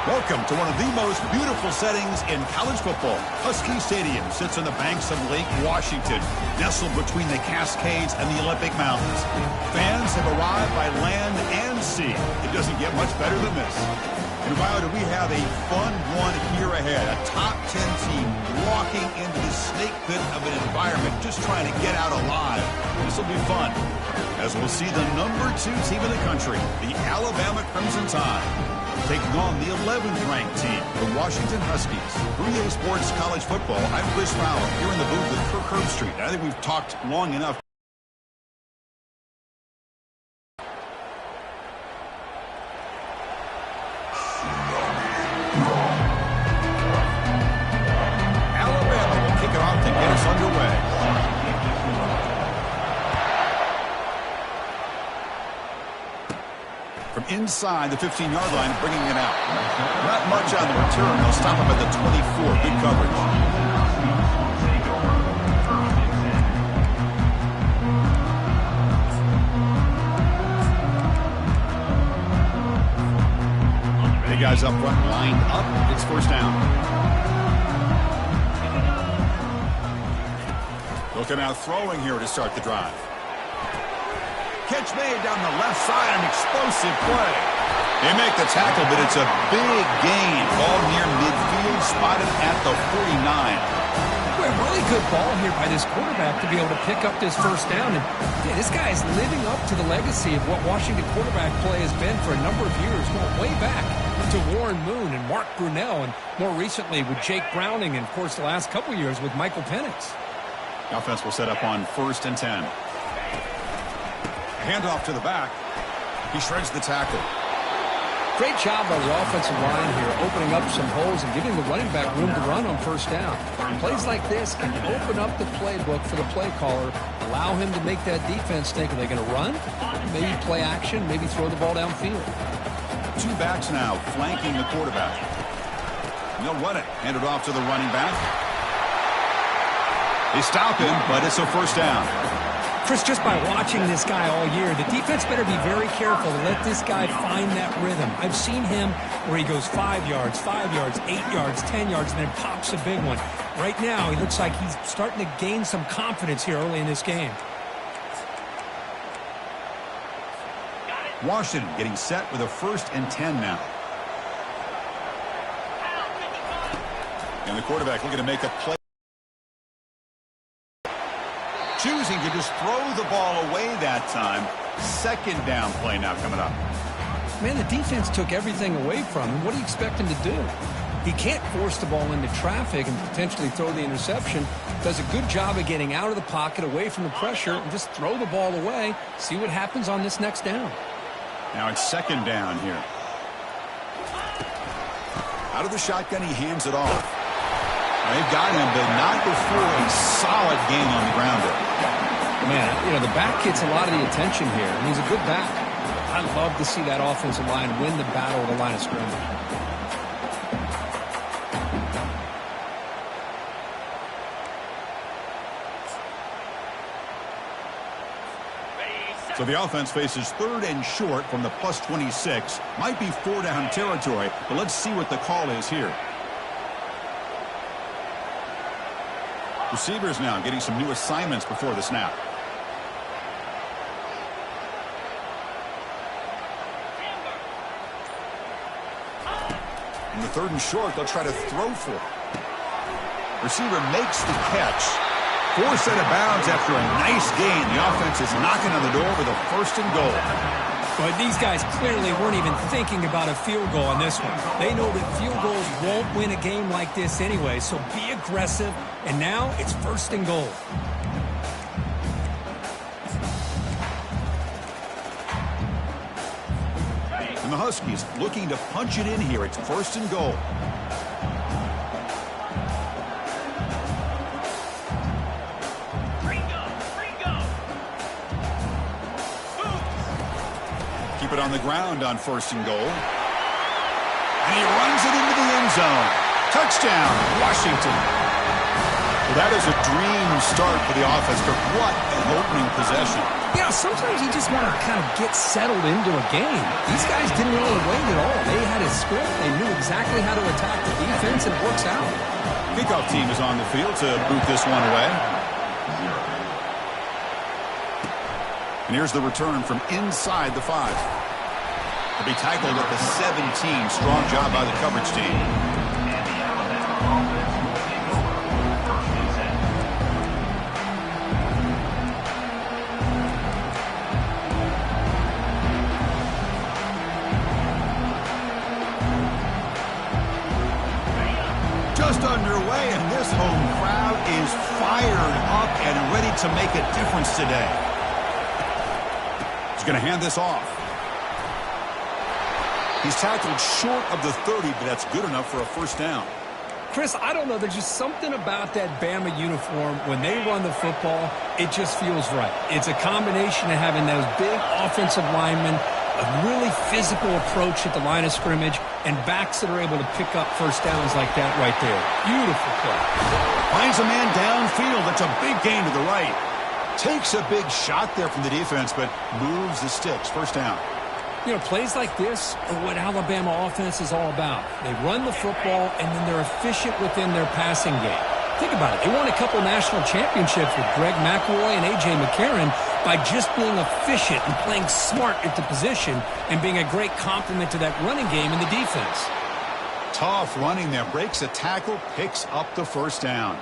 Welcome to one of the most beautiful settings in college football. Husky Stadium sits on the banks of Lake Washington, nestled between the Cascades and the Olympic Mountains. Fans have arrived by land and sea. It doesn't get much better than this. And wow, do we have a fun one here ahead. A top 10 team walking into the snake pit of an environment, just trying to get out alive. This will be fun, as we'll see the number 2 team in the country, the Alabama Crimson Tide, taking on the 11th ranked team, the Washington Huskies. 3A Sports College Football. I'm Chris Fowler, here in the booth with Kirk Herbstreit. I think we've talked long enough. Alabama will kick it off to get us underway. From inside the 15-yard line, bringing it out. Not much on the return. They'll stop him at the 24. Good coverage. The guys up front lined up. It's first down. Looking out throwing here to start the drive. Catch made down the left side, an explosive play. They make the tackle, but it's a big gain. Ball near midfield, spotted at the 49. A really good ball here by this quarterback to be able to pick up this first down. And yeah, this guy is living up to the legacy of what Washington quarterback play has been for a number of years, going way back to Warren Moon and Mark Brunell, and more recently with Jake Browning, and of course the last couple years with Michael Penix. The offense will set up on 1st and 10. Handoff to the back. He shreds the tackle. Great job by the offensive line here, opening up some holes and giving the running back room to run on first down. Plays like this can open up the playbook for the play caller, allow him to make that defense think, are they going to run? Maybe play action, maybe throw the ball downfield. 2 backs now flanking the quarterback. And they'll run it. Hand it off to the running back. They stop him, but it's a first down. Chris, just by watching this guy all year, the defense better be very careful to let this guy find that rhythm. I've seen him where he goes 5 yards, 8 yards, 10 yards, and then pops a big one. Right now, he looks like he's starting to gain some confidence here early in this game. Washington getting set with a 1st and 10 now. And the quarterback looking to make a play. Choosing to just throw the ball away that time. 2nd down play now coming up. Man, the defense took everything away from him. What do you expect him to do? He can't force the ball into traffic and potentially throw the interception. Does a good job of getting out of the pocket, away from the pressure, and just throw the ball away. See what happens on this next down. Now it's 2nd down here. Out of the shotgun, he hands it off. They've got him, but not before a solid gain on the ground there. Man, you know, the back gets a lot of the attention here, and he's a good back. I love to see that offensive line win the battle at the line of scrimmage. So the offense faces 3rd and short from the +26. Might be 4-down territory, but let's see what the call is here. Receivers now getting some new assignments before the snap. In the 3rd and short, they'll try to throw for it. Receiver makes the catch. Forced out of bounds after a nice gain. The offense is knocking on the door with a 1st and goal. But these guys clearly weren't even thinking about a field goal on this one. They know that field goals won't win a game like this anyway, so be aggressive. And now it's 1st and goal. And the Huskies looking to punch it in here. It's 1st and goal. Keep it on the ground on 1st and goal. And he runs it into the end zone. Touchdown, Washington. Well, that is a dream start for the offense, but what an opening possession. Yeah, sometimes you just want to kind of get settled into a game. These guys didn't really wait at all. They had a script. They knew exactly how to attack the defense, and it works out. Kickoff team is on the field to boot this one away. And here's the return from inside the 5. He'll be tackled at the 17. Strong job by the coverage team. Just underway, and this home crowd is fired up and ready to make a difference today. He's going to hand this off. He's tackled short of the 30, but that's good enough for a first down. Chris, I don't know. There's just something about that Bama uniform. When they run the football, it just feels right. It's a combination of having those big offensive linemen, a really physical approach at the line of scrimmage, and backs that are able to pick up first downs like that right there. Beautiful play. Finds a man downfield. That's a big gain to the right. Takes a big shot there from the defense, but moves the sticks. First down. You know, plays like this are what Alabama offense is all about. They run the football, and then they're efficient within their passing game. Think about it. They won a couple national championships with Greg McElroy and A.J. McCarron by just being efficient and playing smart at the position and being a great complement to that running game in the defense. Tough running there. Breaks a tackle, picks up the first down.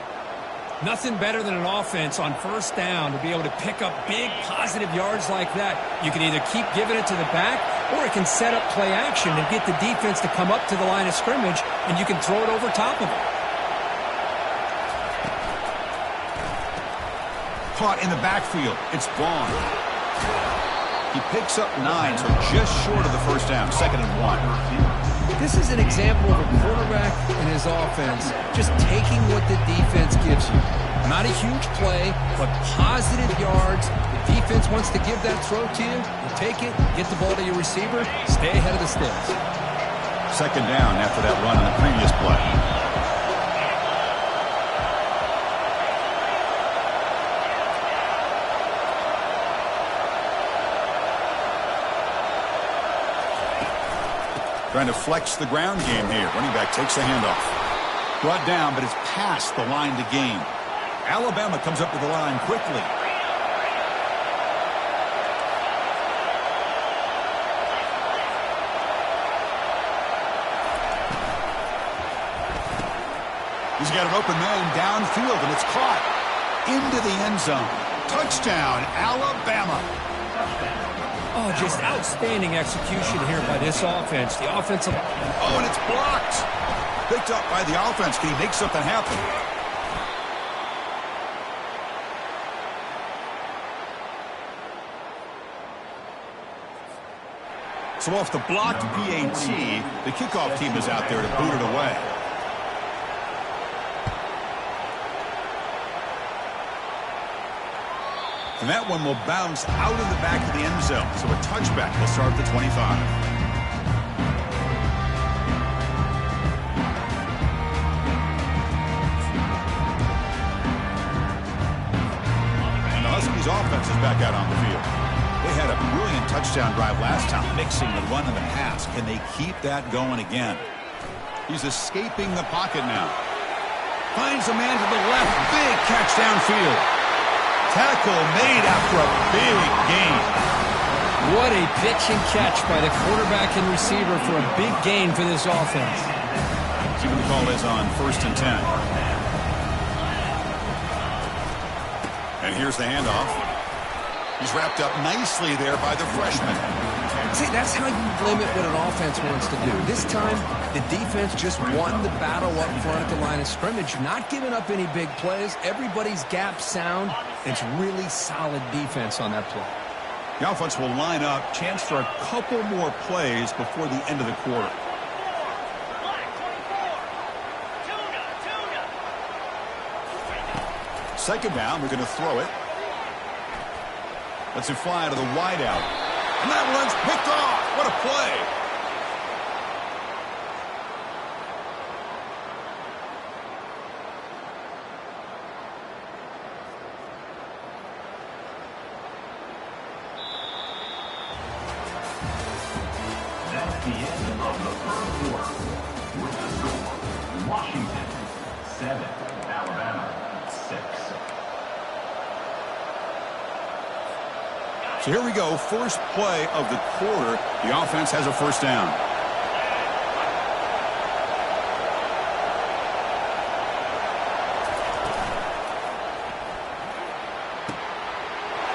Nothing better than an offense on first down to be able to pick up big positive yards like that. You can either keep giving it to the back, or it can set up play action and get the defense to come up to the line of scrimmage, and you can throw it over top of it. Caught in the backfield. It's Vaughn. He picks up 9, so just short of the first down. 2nd and 1. This is an example of a quarterback and his offense just taking what the defense gives you. Not a huge play, but positive yards. The defense wants to give that throw to you. You take it, get the ball to your receiver, stay ahead of the sticks. 2nd down after that run in the previous play. Trying to flex the ground game here. Running back takes the handoff. Brought down, but it's past the line to gain. Alabama comes up to the line quickly. He's got an open man downfield, and it's caught into the end zone. Touchdown, Alabama. Oh, just outstanding execution here by this offense. The offensive... Oh, and it's blocked. Picked up by the offense. Can he make something happen? So off the blocked PAT, the kickoff team is out there to boot it away. And that one will bounce out of the back of the end zone. So a touchback will start at the 25. And the Huskies offense is back out on the field. They had a brilliant touchdown drive last time, mixing the run and the pass. Can they keep that going again? He's escaping the pocket now. Finds a man to the left. Big catch downfield. Tackle made after a big gain. What a pitch and catch by the quarterback and receiver for a big gain for this offense. See what the call is on 1st and 10. And here's the handoff. He's wrapped up nicely there by the freshman. See, that's how you limit what an offense wants to do. This time, the defense just won the battle up front at the line of scrimmage, not giving up any big plays. Everybody's gap sound. It's really solid defense on that play. The offense will line up. Chance for a couple more plays before the end of the quarter. Second down, we're going to throw it. Lets it fly out of the wideout. And that one's picked off. What a play. the end of the first quarter. With the score, Washington 7, Alabama 6. So here we go, first play of the quarter. The offense has a first down.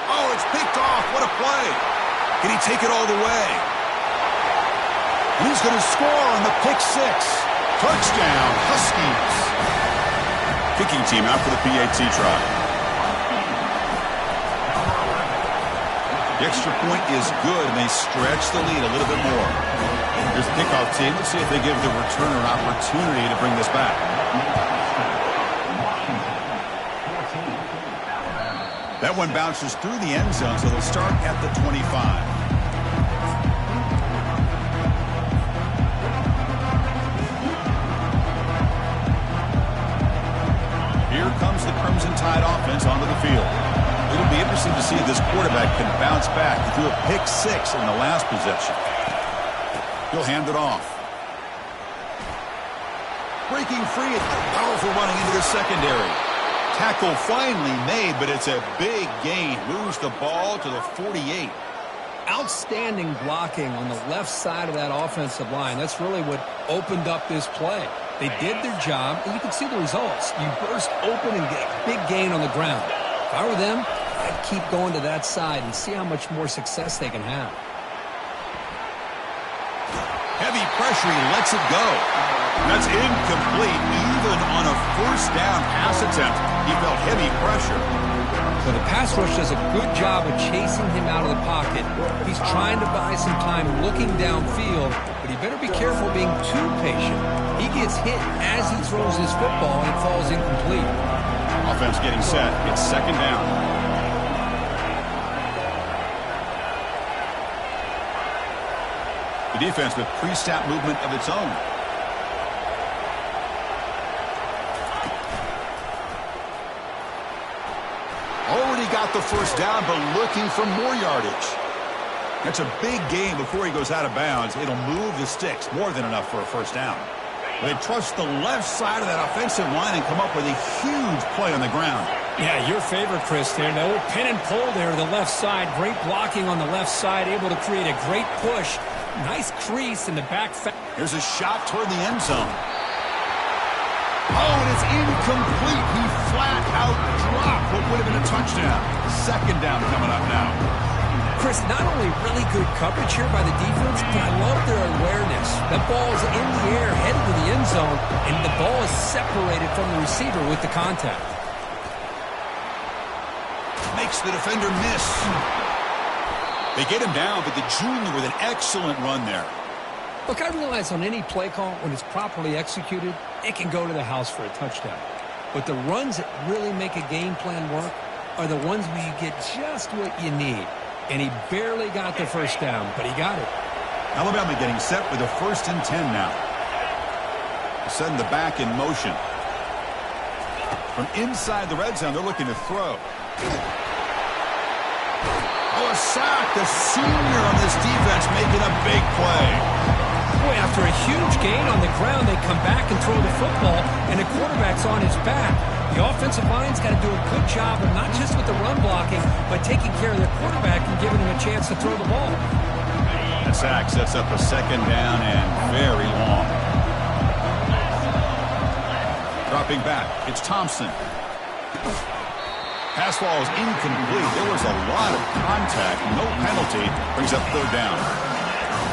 Oh, it's picked off. What a play. Can he take it all the way? And he's going to score on the pick six. Touchdown, Huskies. Kicking team out for the PAT try. The extra point is good, and they stretch the lead a little bit more. Here's the kickoff team. Let's see if they give the returner an opportunity to bring this back. That one bounces through the end zone, so they'll start at the 25. Here comes the Crimson Tide offense onto the field. It'll be interesting to see if this quarterback can bounce back. He threw a pick six in the last possession. He'll hand it off. Breaking free, powerful running into the secondary. Tackle finally made, but it's a big gain. Moves the ball to the 48. Outstanding blocking on the left side of that offensive line. That's really what opened up this play. They did their job, and you can see the results. You burst open and get a big gain on the ground. If I were them, I'd keep going to that side and see how much more success they can have. Heavy pressure, he lets it go. That's incomplete. Even on a first down pass attempt, he felt heavy pressure. So the pass rush does a good job of chasing him out of the pocket. He's trying to buy some time looking downfield, but he better be careful being too patient. He gets hit as he throws his football and it falls incomplete. Offense getting set. It's second down. The defense with pre-snap movement of its own. Already got the first down, but looking for more yardage. That's a big gain before he goes out of bounds. It'll move the sticks, more than enough for a first down. They trust the left side of that offensive line and come up with a huge play on the ground. Yeah, your favorite, Chris, there. The old pin and pull there, the left side. Great blocking on the left side, able to create a great push. Nice crease in the back. Here's a shot toward the end zone. Oh, and it's incomplete. He flat out dropped what would have been a touchdown. Second down coming up now. Chris, not only really good coverage here by the defense, but I love their awareness. That ball is in the air, headed to the end zone, and the ball is separated from the receiver with the contact. Makes the defender miss. They get him down, but the junior with an excellent run there. Look, I realize on any play call, when it's properly executed, it can go to the house for a touchdown. But the runs that really make a game plan work are the ones where you get just what you need. And he barely got the first down, but he got it. Alabama getting set with a 1st and 10 now. Setting the back in motion. From inside the red zone, they're looking to throw. Oh, a sack. The senior on this defense making a big play. Boy, after a huge gain on the ground, they come back and throw the football, and the quarterback's on his back. The offensive line's got to do a good job of not just with the run blocking, but taking care of their quarterback and giving him a chance to throw the ball. The sack sets up a second down and very long. Dropping back, it's Thompson. Pass ball is incomplete. There was a lot of contact. No penalty. Brings up third down.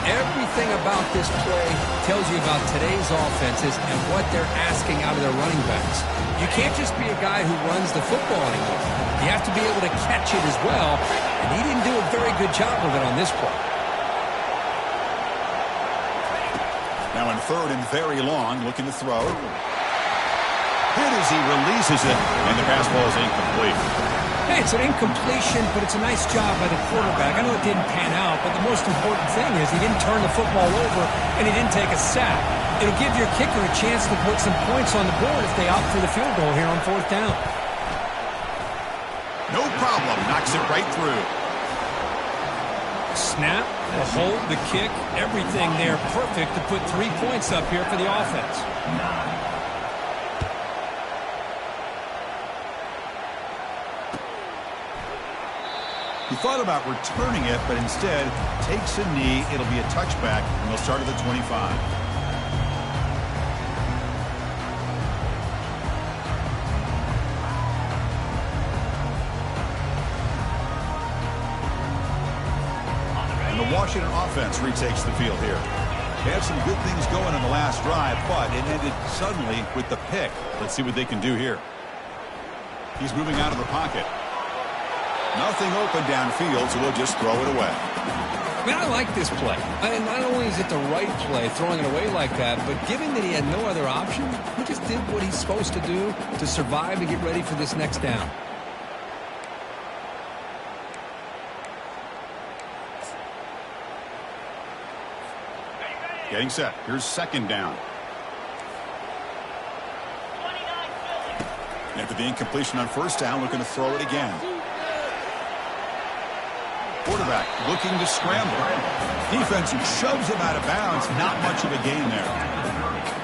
Everything about this play tells you about today's offenses and what they're asking out of their running backs. You can't just be a guy who runs the football anymore. You have to be able to catch it as well, and he didn't do a very good job of it on this play. Now in third and very long, looking to throw. Hit as he releases it, and the pass ball is incomplete. Hey, it's an incompletion, but it's a nice job by the quarterback. I know it didn't pan out, but the most important thing is he didn't turn the football over, and he didn't take a sack. It'll give your kicker a chance to put some points on the board if they opt for the field goal here on fourth down. No problem. Knocks it right through. Snap, the hold, the kick, everything there perfect to put 3 points up here for the offense. He thought about returning it, but instead takes a knee. It'll be a touchback, and they'll start at the 25. And the Washington offense retakes the field here. They had some good things going in the last drive, but it ended suddenly with the pick. Let's see what they can do here. He's moving out of the pocket. Nothing open downfield, so they'll just throw it away. I mean, I like this play. And not only is it the right play, throwing it away like that, but given that he had no other option, he just did what he's supposed to do to survive and get ready for this next down. Getting set. Here's second down. After the incompletion on first down, looking to throw it again. Quarterback looking to scramble. Defense shoves him out of bounds. Not much of a gain there.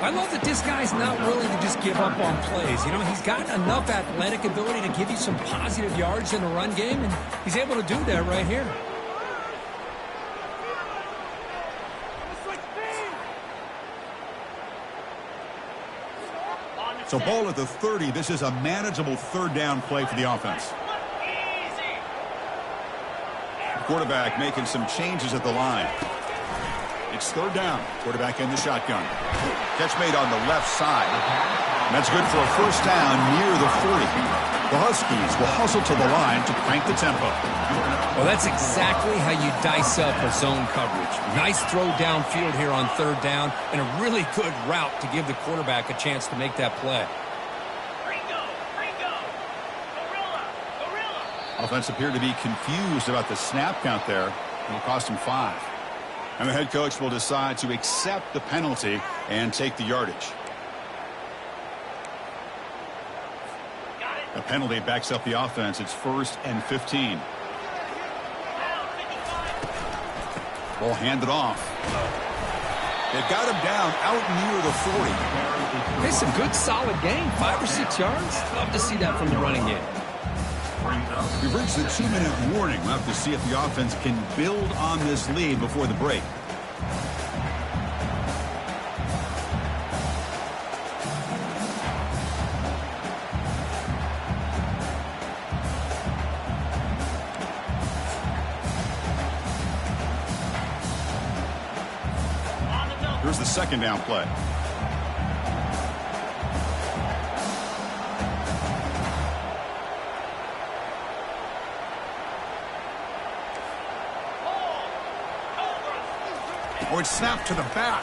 I love that this guy's not willing to just give up on plays. You know, he's got enough athletic ability to give you some positive yards in the run game, and he's able to do that right here. So ball at the 30. This is a manageable third down play for the offense. Quarterback making some changes at the line. It's third down. Quarterback in the shotgun. Catch made on the left side. And that's good for a first down near the 40. The Huskies will hustle to the line to crank the tempo. Well, that's exactly how you dice up a zone coverage. Nice throw downfield here on third down, and a really good route to give the quarterback a chance to make that play. Offense appeared to be confused about the snap count there. It'll cost him 5. And the head coach will decide to accept the penalty and take the yardage. The penalty backs up the offense. It's 1st and 15. Ball handed off. They've got him down out near the 40. It's a good solid gain, 5 or 6 yards. Love to see that from the running game. We've reached the 2-minute warning. We'll have to see if the offense can build on this lead before the break. Here's the second down play. Oh, it's snapped to the back.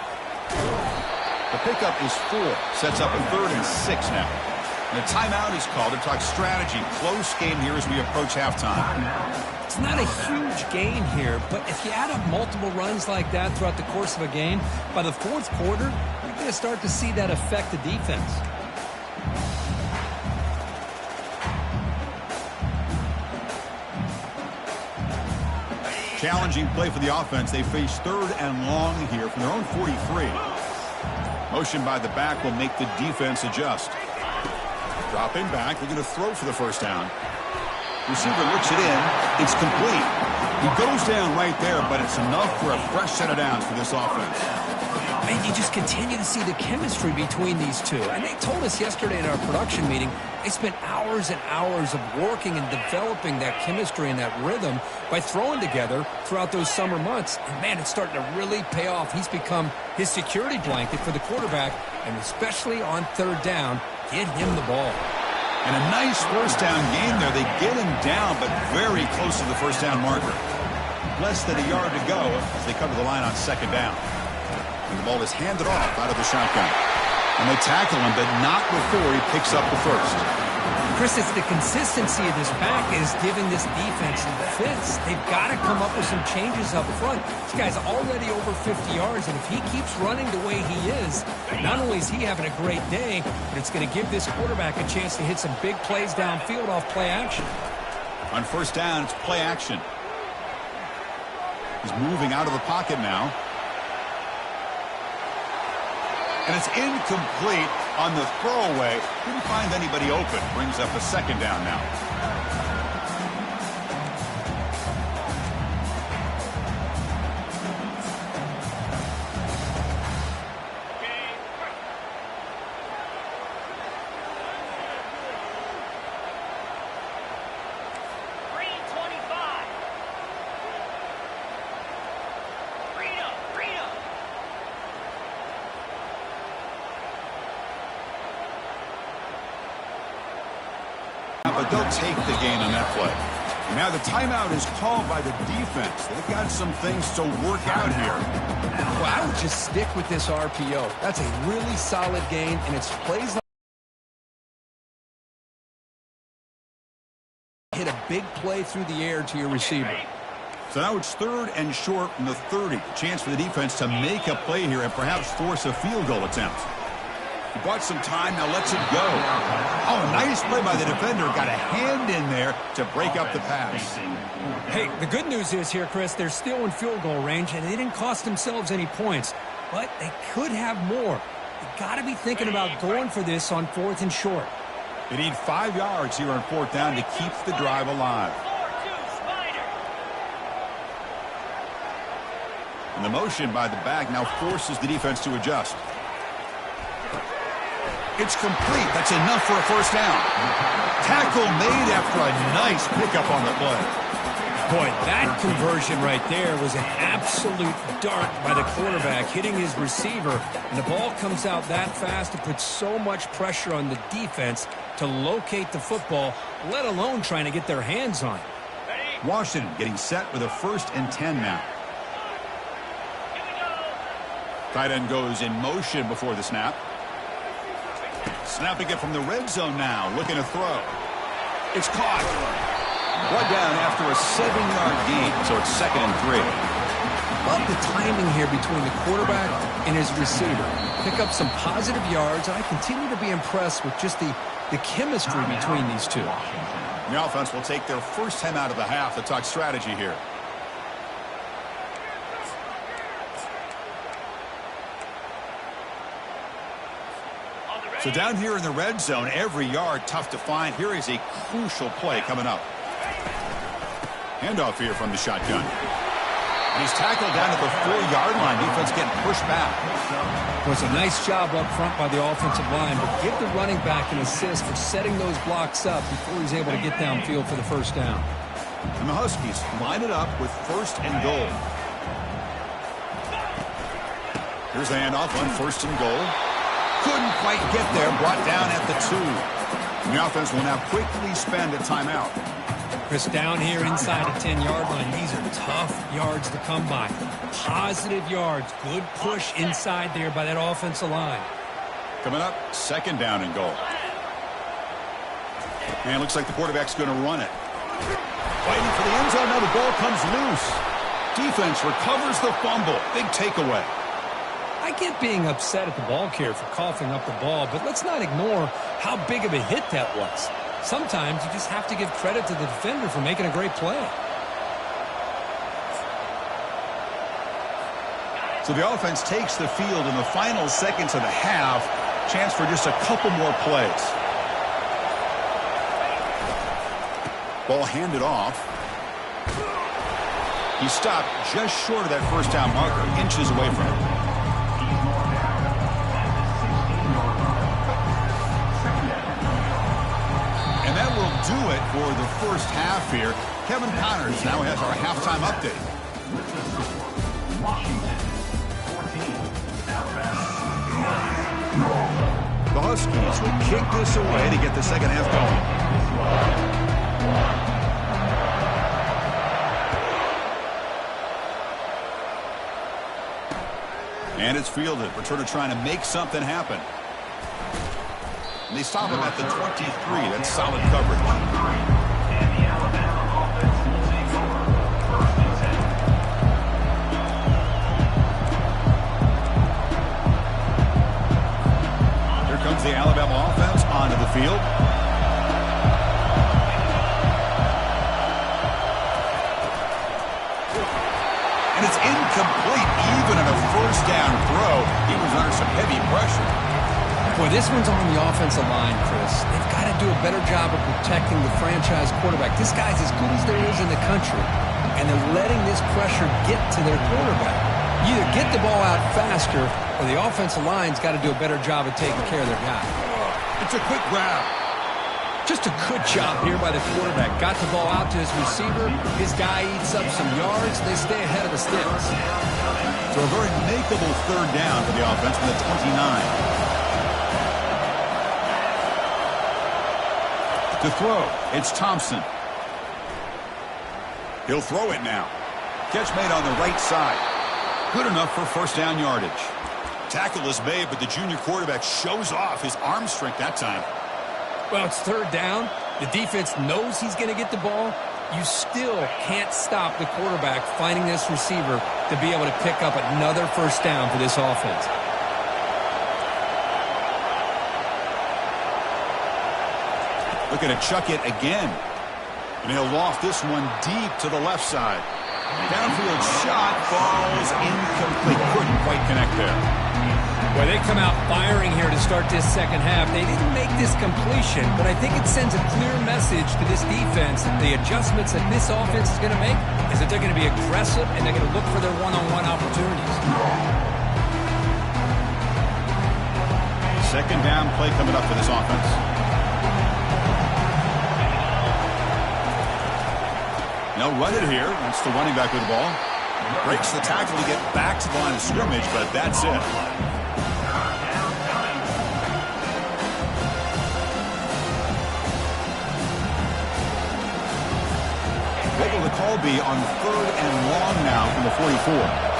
The pickup is 4. Sets up a 3rd and 6 now. And a timeout is called to talk strategy. Close game here as we approach halftime. It's not a huge gain here, but if you add up multiple runs like that throughout the course of a game, by the 4th quarter, you're going to start to see that affect the defense. Challenging play for the offense. They face 3rd and long here from their own 43. Motion by the back will make the defense adjust. Dropping back. They're going to throw for the first down. Receiver looks it in. It's complete. He goes down right there, but it's enough for a fresh set of downs for this offense. And you just continue to see the chemistry between these two. And they told us yesterday in our production meeting, they spent hours and hours of working and developing that chemistry and that rhythm by throwing together throughout those summer months. And, man, it's starting to really pay off. He's become his security blanket for the quarterback, and especially on third down, get him the ball. And a nice first down game there. They get him down, but very close to the first down marker. Less than a yard to go as they cover the line on second down. And the ball is handed off out of the shotgun. And they tackle him, but not before he picks up the first. Chris, it's the consistency of this pack is giving this defense fits. They've got to come up with some changes up front. This guy's already over 50 yards, and if he keeps running the way he is, not only is he having a great day, but it's going to give this quarterback a chance to hit some big plays downfield off play action. On first down, it's play action. He's moving out of the pocket now. And it's incomplete on the throwaway. Didn't find anybody open. Brings up a second down now. But they'll take the gain on that play. And now the timeout is called by the defense. They've got some things to work out here. Well, I would just stick with this RPO. That's a really solid gain, and it's plays like hit a big play through the air to your receiver. So now it's 3rd and short from the 30. Chance for the defense to make a play here and perhaps force a field goal attempt. He bought some time, now lets it go. Oh, nice play by the defender. Got a hand in there to break up the pass. Hey, the good news is here, Chris, they're still in field goal range, and they didn't cost themselves any points. But they could have more. You got to be thinking about going for this on 4th and short. They need 5 yards here on 4th down to keep the drive alive. And the motion by the back now forces the defense to adjust. It's complete. That's enough for a first down. Tackle made after a nice pickup on the play. Boy, that conversion right there was an absolute dart by the quarterback, hitting his receiver. And the ball comes out that fast to put so much pressure on the defense to locate the football, let alone trying to get their hands on it. Washington getting set with a 1st and 10 now. Tight end goes in motion before the snap. Snapping it from the red zone now, looking to throw. It's caught. One down after a 7-yard gain, so it's 2nd and 3. Love the timing here between the quarterback and his receiver. Pick up some positive yards, and I continue to be impressed with just the chemistry between these two. The offense will take their first time out of the half to talk strategy here. So down here in the red zone, every yard tough to find. Here is a crucial play coming up. Handoff here from the shotgun. And he's tackled down at the 4-yard line. Defense getting pushed back. It was a nice job up front by the offensive line, but give the running back an assist for setting those blocks up before he's able to get downfield for the first down. And the Huskies line it up with 1st and goal. Here's the handoff on 1st and goal. Couldn't quite get there, brought down at the 2. And the offense will now quickly spend a timeout. Chris, down here inside the 10-yard line, these are tough yards to come by. Positive yards, good push inside there by that offensive line. Coming up, 2nd down and goal. And it looks like the quarterback's going to run it. Fighting for the end zone, now the ball comes loose. Defense recovers the fumble. Big takeaway. I get being upset at the ball carrier for coughing up the ball, but let's not ignore how big of a hit that was. Sometimes you just have to give credit to the defender for making a great play. So the offense takes the field in the final seconds of the half. Chance for just a couple more plays. Ball handed off. He stopped just short of that first down marker, inches away from it. Do it for the first half here. Kevin Connors now has our halftime update. Washington, 14, Alabama. The Huskies will kick this away to get the second half going. And it's fielded. Returner trying to make something happen. And they stop him at the 23. That's solid coverage. And the Alabama offense will take over 1st and 10. Here comes the Alabama offense onto the field. And it's incomplete. Even on a first down throw, he was under some heavy pressure. Boy, this one's on the offensive line, Chris. They've got to do a better job of protecting the franchise quarterback. This guy's as good as there is in the country, and they're letting this pressure get to their quarterback. You either get the ball out faster, or the offensive line's got to do a better job of taking care of their guy. It's a quick grab. Just a good job here by the quarterback. Got the ball out to his receiver. His guy eats up some yards. They stay ahead of the sticks. So a very makeable third down for the offense from the 29. To throw, it's Thompson. He'll throw it now. Catch made on the right side. Good enough for first down yardage. Tackle is made, but the junior quarterback shows off his arm strength that time. Well, it's third down. The defense knows he's going to get the ball. You still can't stop the quarterback finding this receiver to be able to pick up another first down for this offense. Looking to chuck it again. And he'll loft this one deep to the left side. Downfield shot falls incomplete. Couldn't quite connect there. Well, they come out firing here to start this second half. They didn't make this completion, but I think it sends a clear message to this defense that the adjustments that this offense is going to make is that they're going to be aggressive and they're going to look for their one-on-one opportunities. Second down play coming up for this offense. They'll run it here. That's the running back with the ball. Breaks the tackle to get back to the line of scrimmage, but that's it. What will the call be on third and long now from the 44?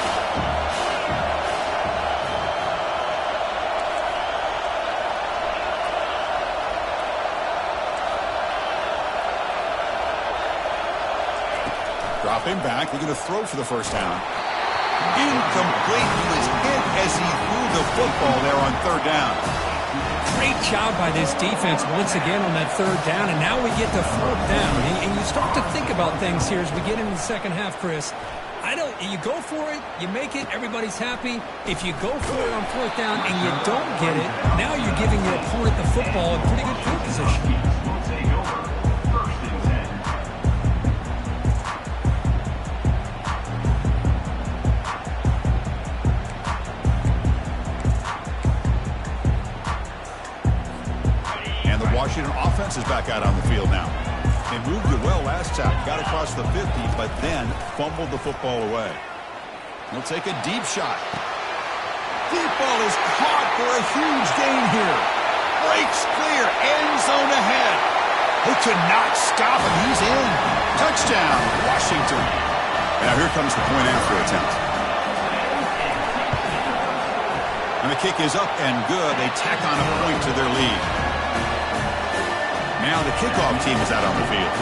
Dropping back, they're going to throw for the first down. Incomplete. He was hit as he threw the football there on third down. Great job by this defense once again on that third down, and now we get to fourth down. And you start to think about things here as we get into the second half, Chris. You go for it, you make it, everybody's happy. If you go for it on fourth down and you don't get it, now you're giving your opponent the football in pretty good field position. Washington offense is back out on the field now. They moved it well last time. Got across the 50, but then fumbled the football away. He'll take a deep shot. Deep ball is caught for a huge gain here. Breaks clear. End zone ahead. They could not stop him. He's in. Touchdown, Washington. Now here comes the point after attempt. And the kick is up and good. They tack on a point to their lead. Now the kickoff team is out on the field.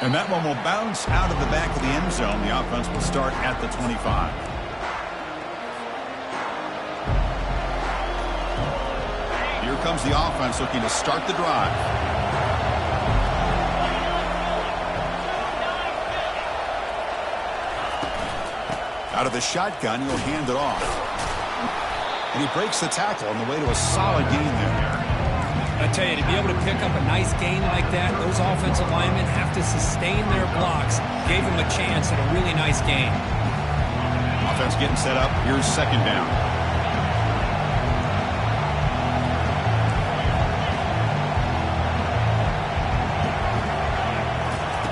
And that one will bounce out of the back of the end zone. The offense will start at the 25. Here comes the offense looking to start the drive. Out of the shotgun, he'll hand it off. And he breaks the tackle on the way to a solid gain there. I tell you, to be able to pick up a nice gain like that, those offensive linemen have to sustain their blocks. Gave him a chance at a really nice gain. Offense getting set up. Here's second down.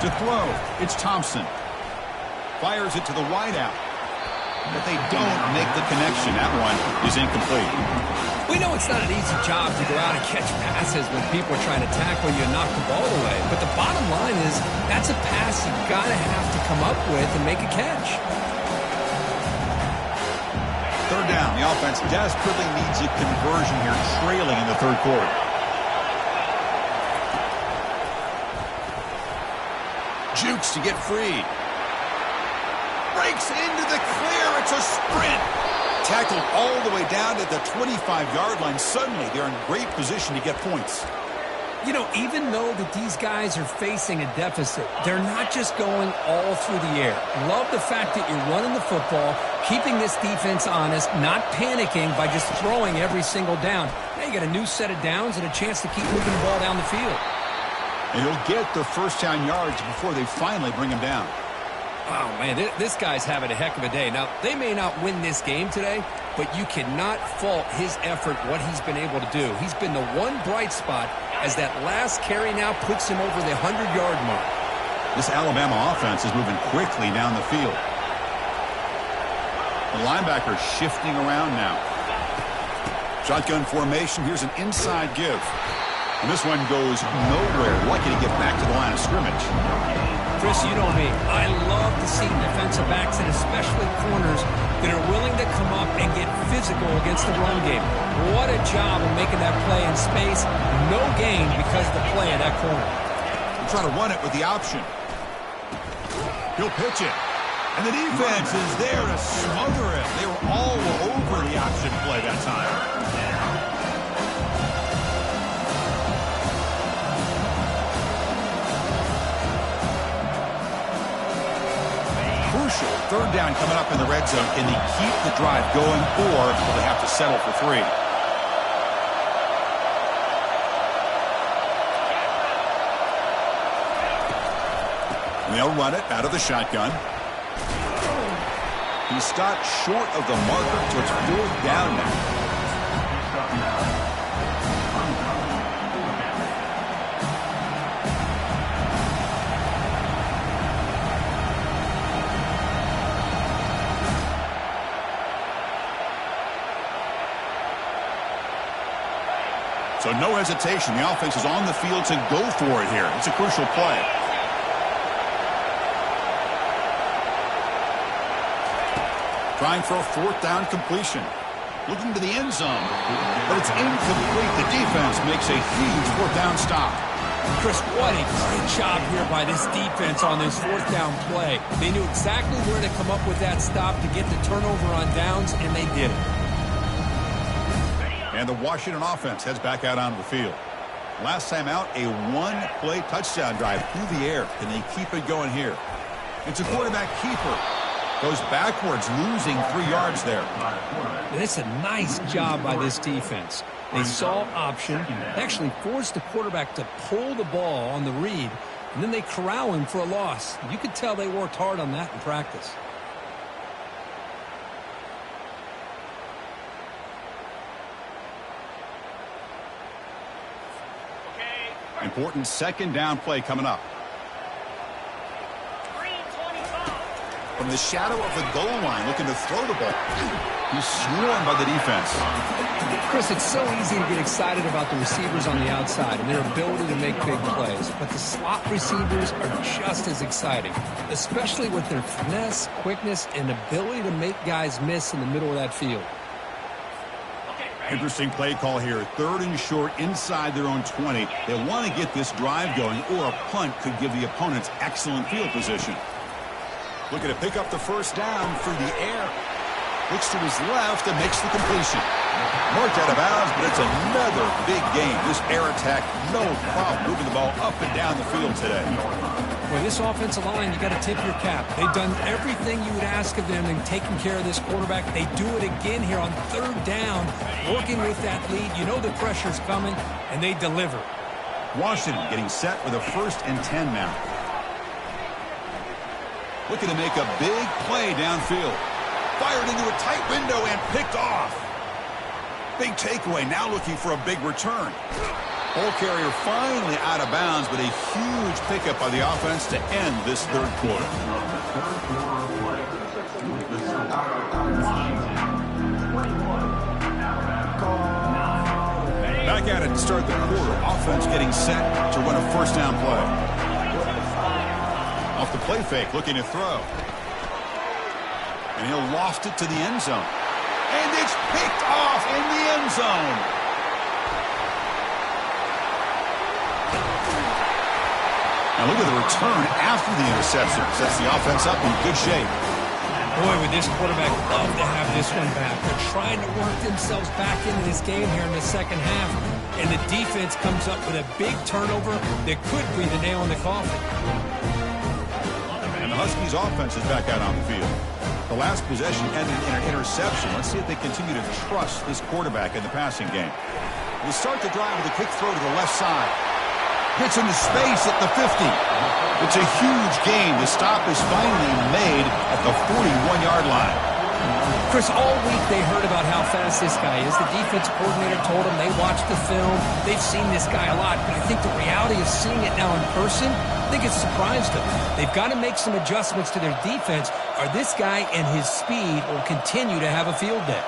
To throw, it's Thompson. Fires it to the wideout. But they don't make the connection. That one is incomplete. We know it's not an easy job to go out and catch passes when people are trying to tackle you and knock the ball away. But the bottom line is that's a pass you got to have to come up with and make a catch. Third down. The offense desperately needs a conversion here, trailing in the third quarter. Jukes to get free. Breaks into the clear. It's a sprint. Tackled all the way down to the 25-yard line. Suddenly, they're in great position to get points. You know, even though that these guys are facing a deficit, they're not just going all through the air. Love the fact that you're running the football, keeping this defense honest, not panicking by just throwing every single down. Now you got a new set of downs and a chance to keep moving the ball down the field. And he'll get the first down yards before they finally bring him down. Oh, man, this guy's having a heck of a day. Now, they may not win this game today, but you cannot fault his effort, what he's been able to do. He's been the one bright spot as that last carry now puts him over the 100-yard mark. This Alabama offense is moving quickly down the field. The linebacker shifting around now. Shotgun formation. Here's an inside give. And this one goes nowhere. Lucky to get back to the line of scrimmage. Chris, you know me. I love to see defensive backs and especially corners that are willing to come up and get physical against the run game. What a job of making that play in space. No gain because of the play of that corner. We'll try to run it with the option. He'll pitch it. And the defense is there to smother it. They were all over the option play that time. Crucial third down coming up in the red zone. Can they keep the drive going, or will they have to settle for 3? And they'll run it out of the shotgun. He stopped short of the marker, so it's 4th down now. So no hesitation. The offense is on the field to go for it here. It's a crucial play. Trying for a 4th down completion. Looking to the end zone. But it's incomplete. The defense makes a huge 4th down stop. Chris, what a great job here by this defense on this 4th down play. They knew exactly where to come up with that stop to get the turnover on downs, and they did it. And the Washington offense heads back out onto the field. Last time out, a 1-play touchdown drive through the air. Can they keep it going here? It's a quarterback keeper. Goes backwards, losing 3 yards there. And it's a nice job by this defense. They saw option, actually forced the quarterback to pull the ball on the read, and then they corral him for a loss. You could tell they worked hard on that in practice. Important 2nd down play coming up. From the shadow of the goal line, looking to throw the ball. He's swarmed by the defense. Chris, it's so easy to get excited about the receivers on the outside and their ability to make big plays. But the slot receivers are just as exciting, especially with their finesse, quickness, and ability to make guys miss in the middle of that field. Interesting play call here. 3rd and short inside their own 20. They want to get this drive going, or a punt could give the opponents excellent field position. Looking to pick up the 1st down through the air. Looks to his left and makes the completion. Marked out of bounds, but it's another big game. This air attack, no problem moving the ball up and down the field today. Well, this offensive line, you got to tip your cap. They've done everything you would ask of them in taking care of this quarterback. They do it again here on 3rd down, working with that lead. You know the pressure's coming, and they deliver. Washington getting set with a 1st and 10 now. Looking to make a big play downfield. Fired into a tight window and picked off. Big takeaway, now looking for a big return. Ball carrier finally out of bounds, but a huge pickup by the offense to end this 3rd quarter. Back at it to start the quarter. Offense getting set to run a 1st down play. Off the play fake, looking to throw. And he'll loft it to the end zone. And it's picked off in the end zone. Now look at the return after the interception. Sets the offense up in good shape. Boy, would this quarterback love to have this one back. They're trying to work themselves back into this game here in the 2nd half. and the defense comes up with a big turnover that could be the nail in the coffin. And the Huskies offense is back out on the field. The last possession ended in an interception. Let's see if they continue to trust this quarterback in the passing game. They start the drive with a quick throw to the left side. Gets into space at the 50. It's a huge gain. The stop is finally made at the 41-yard line. Chris, all week they heard about how fast this guy is. The defensive coordinator told them they watched the film. They've seen this guy a lot, but I think the reality of seeing it now in person, I think it's surprised them. They've got to make some adjustments to their defense, or this guy and his speed will continue to have a field day.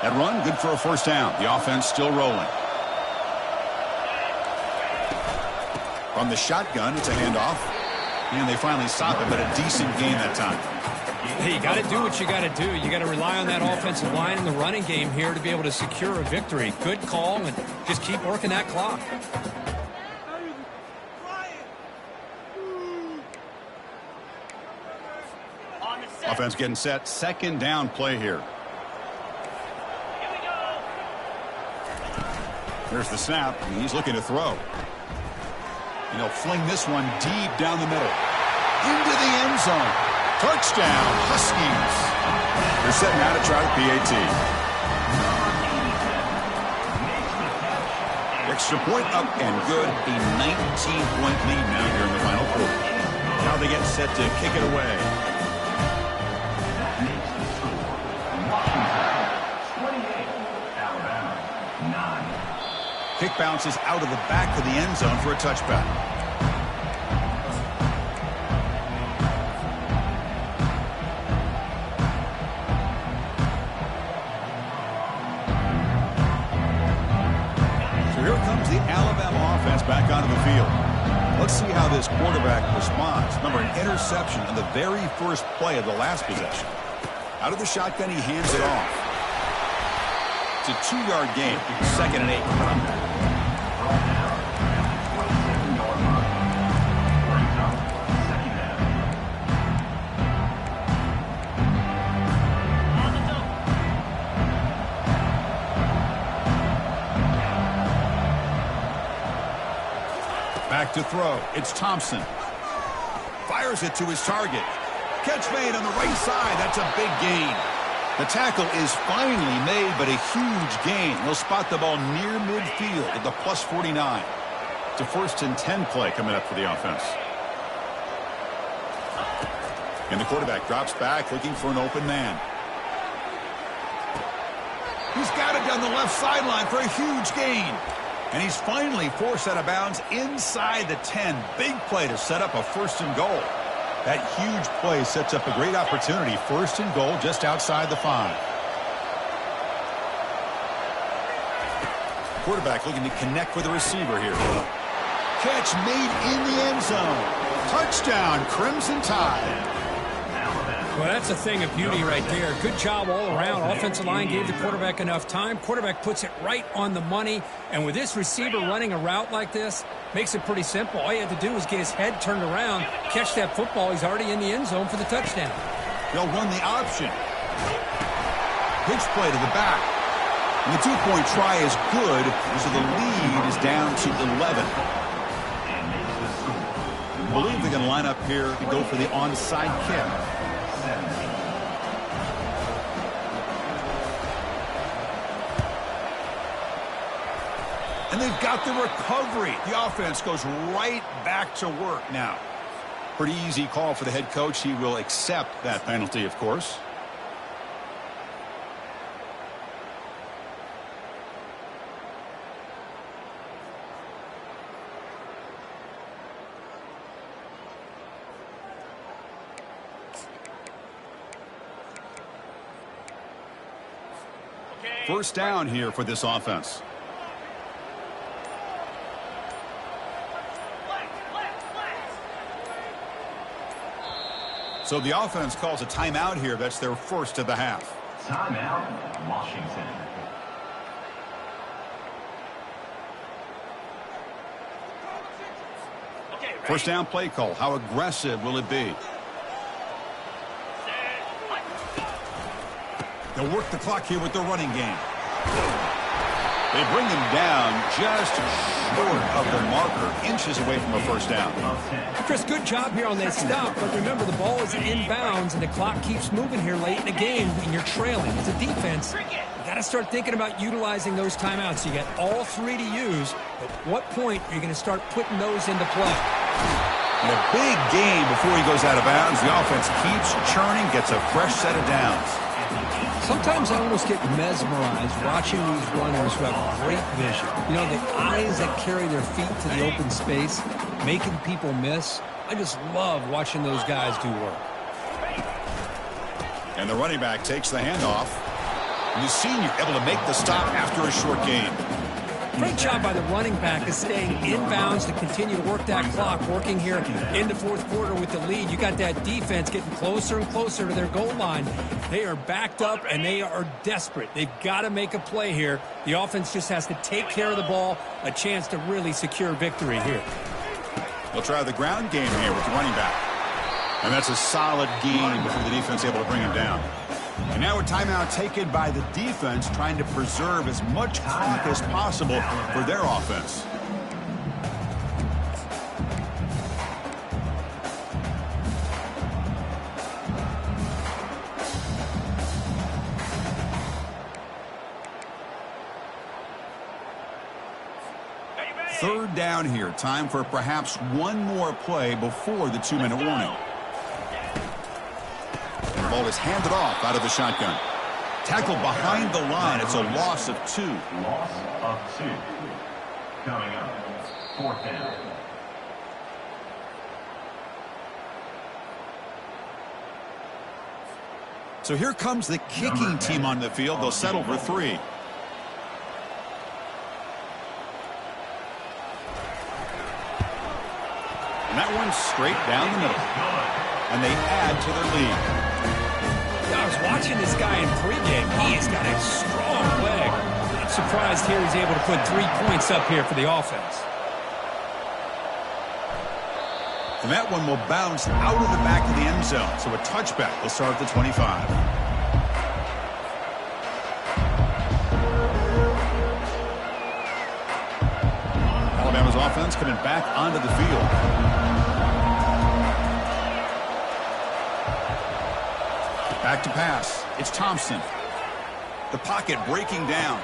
That run, good for a first down. The offense still rolling. From the shotgun, it's a handoff. And they finally stop it, but a decent gain that time. Hey, you got to do what you got to do. You got to rely on that offensive line in the running game here to be able to secure a victory. Good call, and just keep working that clock. Offense getting set. Second down play here. There's the snap, and he's looking to throw. And he'll fling this one deep down the middle. Into the end zone. Touchdown, Huskies. They're setting out to try the PAT. Extra point up and good. A 19-point lead now here in the final quarter. Now they get set to kick it away. Kick bounces out of the back of the end zone for a touchback. So here comes the Alabama offense back onto the field. Let's see how this quarterback responds. Remember, an interception on the very first play of the last possession. Out of the shotgun, he hands it off. It's a 2-yard gain. 2nd and 8. Back to throw. It's Thompson. Fires it to his target. Catch made on the right side. That's a big gain. The tackle is finally made, but a huge gain. He'll spot the ball near midfield at the +49. It's a 1st and 10 play coming up for the offense. And the quarterback drops back looking for an open man. He's got it down the left sideline for a huge gain. And he's finally forced out of bounds inside the 10. Big play to set up a 1st and goal. That huge play sets up a great opportunity. 1st and goal just outside the 5. Quarterback looking to connect with the receiver here. Catch made in the end zone. Touchdown, Crimson Tide. Well, that's a thing of beauty right there. Good job all around. Offensive line gave the quarterback enough time. Quarterback puts it right on the money. And with this receiver running a route like this, makes it pretty simple. All you have to do is get his head turned around, catch that football. He's already in the end zone for the touchdown. They'll run the option. Pitch play to the back. And the 2-point try is good, so the lead is down to 11. I believe they're going to line up here to go for the onside kick. And they've got the recovery. The offense goes right back to work now. Pretty easy call for the head coach. He will accept that penalty, of course. First down here for this offense. So the offense calls a timeout here. That's their first of the half. Timeout, Washington. First down play call. How aggressive will it be? They'll work the clock here with the running game. They bring him down just short of the marker, inches away from a first down. Chris, good job here on that stop, but remember the ball is inbounds and the clock keeps moving here late in the game and you're trailing. As a defense, you got to start thinking about utilizing those timeouts. You got all three to use. At what point are you going to start putting those into play? In a big game before he goes out of bounds, the offense keeps churning, gets a fresh set of downs. Sometimes I almost get mesmerized watching these runners who have great vision. You know, the eyes that carry their feet to the open space, making people miss. I just love watching those guys do work. And the running back takes the handoff. And the senior able to make the stop after a short gain. Great job by the running back of staying inbounds to continue to work that clock, working here in the fourth quarter with the lead. You got that defense getting closer and closer to their goal line. They are backed up and they are desperate. They've got to make a play here. The offense just has to take care of the ball, a chance to really secure victory here. They'll try the ground game here with the running back. And that's a solid gain before the defense able to bring him down. And now a timeout taken by the defense, trying to preserve as much clock as possible for their offense. Third down here. Time for perhaps one more play before the 2-minute warning. And the ball is handed off out of the shotgun. Tackled behind the line. It's a loss of 2. Loss of 2. Coming up, fourth down. So here comes the kicking team on the field. They'll settle for 3. And that one's straight down the middle. And they add to their lead. I was watching this guy in pregame. He has got a strong leg. Not surprised here he's able to put 3 points up here for the offense. And that one will bounce out of the back of the end zone. So a touchback will start at the 25. Alabama's offense coming back onto the field. Back to pass. It's Thompson. The pocket breaking down.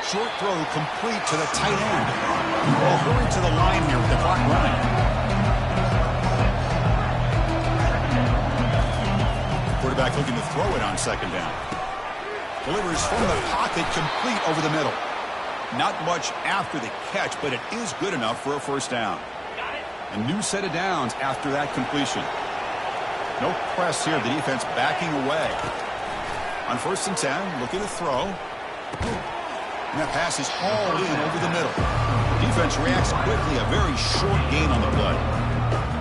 Short throw complete to the tight end. Well, hurry to the line here with the clock running. Quarterback looking to throw it on second down. Delivers from the pocket complete over the middle. Not much after the catch, but it is good enough for a first down. A new set of downs after that completion. No press here. The defense backing away. On 1st and 10, looking to throw. And that pass is hauled in over the middle. Defense reacts quickly. A very short gain on the play.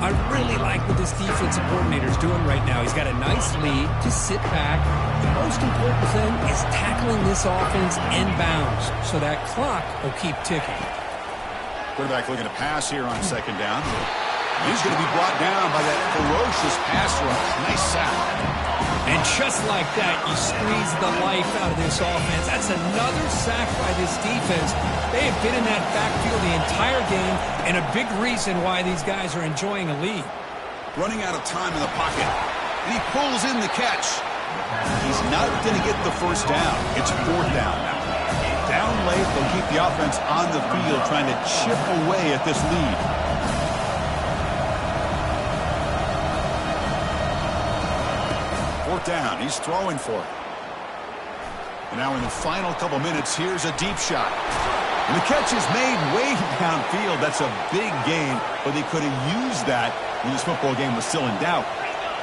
I really like what this defensive coordinator is doing right now. He's got a nice lead. Just sit back. The most important thing is tackling this offense inbounds so that clock will keep ticking. Quarterback looking to pass here on second down. He's going to be brought down by that ferocious pass rush. Nice sack. And just like that, you squeeze the life out of this offense. That's another sack by this defense. They have been in that backfield the entire game, and a big reason why these guys are enjoying a lead. Running out of time in the pocket. And he pulls in the catch. He's not going to get the first down. It's 4th down now. Down late, they'll keep the offense on the field trying to chip away at this lead. Down. He's throwing for it. And now in the final couple minutes, here's a deep shot. And the catch is made way downfield. That's a big gain, but they could have used that when this football game was still in doubt.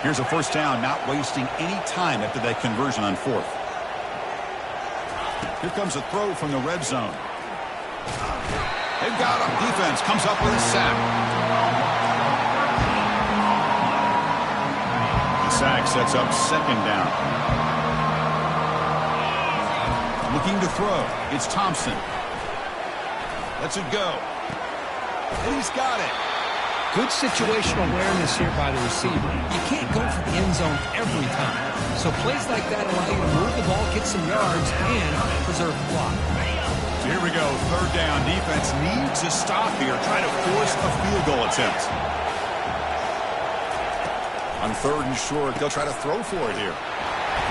Here's a first down, not wasting any time after that conversion on 4th. Here comes a throw from the red zone. They've got him. Defense comes up with a sack. Sack sets up second down. Looking to throw. It's Thompson. Lets it go. And he's got it. Good situational awareness here by the receiver. You can't go for the end zone every time. So plays like that allow you to move the ball, get some yards, and preserve the block. So here we go, third down. Defense needs to stop here, try to force a field goal attempt. On third and short, they'll try to throw for it here.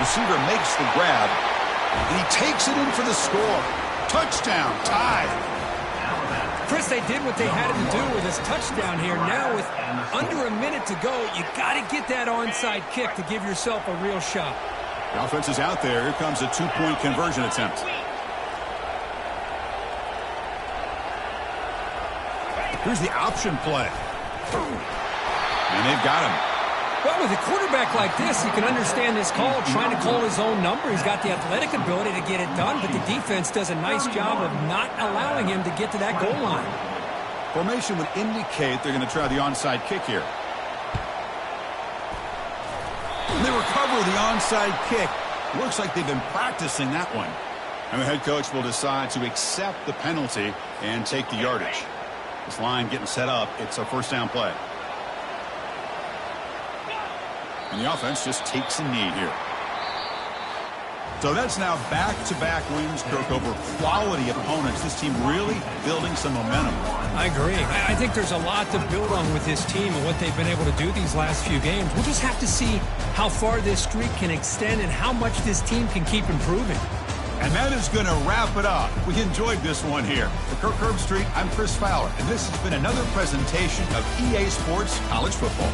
Receiver makes the grab, and he takes it in for the score. Touchdown, tie. Chris, they did what they had to do with this touchdown here. Now with under a minute to go, you got to get that onside kick to give yourself a real shot. The offense is out there. Here comes a two-point conversion attempt. Here's the option play. And they've got him. Well, with a quarterback like this, you can understand this call, trying to call his own number. He's got the athletic ability to get it done, but the defense does a nice job of not allowing him to get to that goal line. Formation would indicate they're going to try the onside kick here. And they recover the onside kick. Looks like they've been practicing that one. And the head coach will decide to accept the penalty and take the yardage. This line getting set up. It's a first down play. And the offense just takes a knee here. So that's now back-to-back wins, Kirk, over quality opponents. This team really building some momentum. I agree. I think there's a lot to build on with this team and what they've been able to do these last few games. We'll just have to see how far this streak can extend and how much this team can keep improving. And that is going to wrap it up. We enjoyed this one here. For Kirk Herbstreit, I'm Chris Fowler, and this has been another presentation of EA Sports College Football.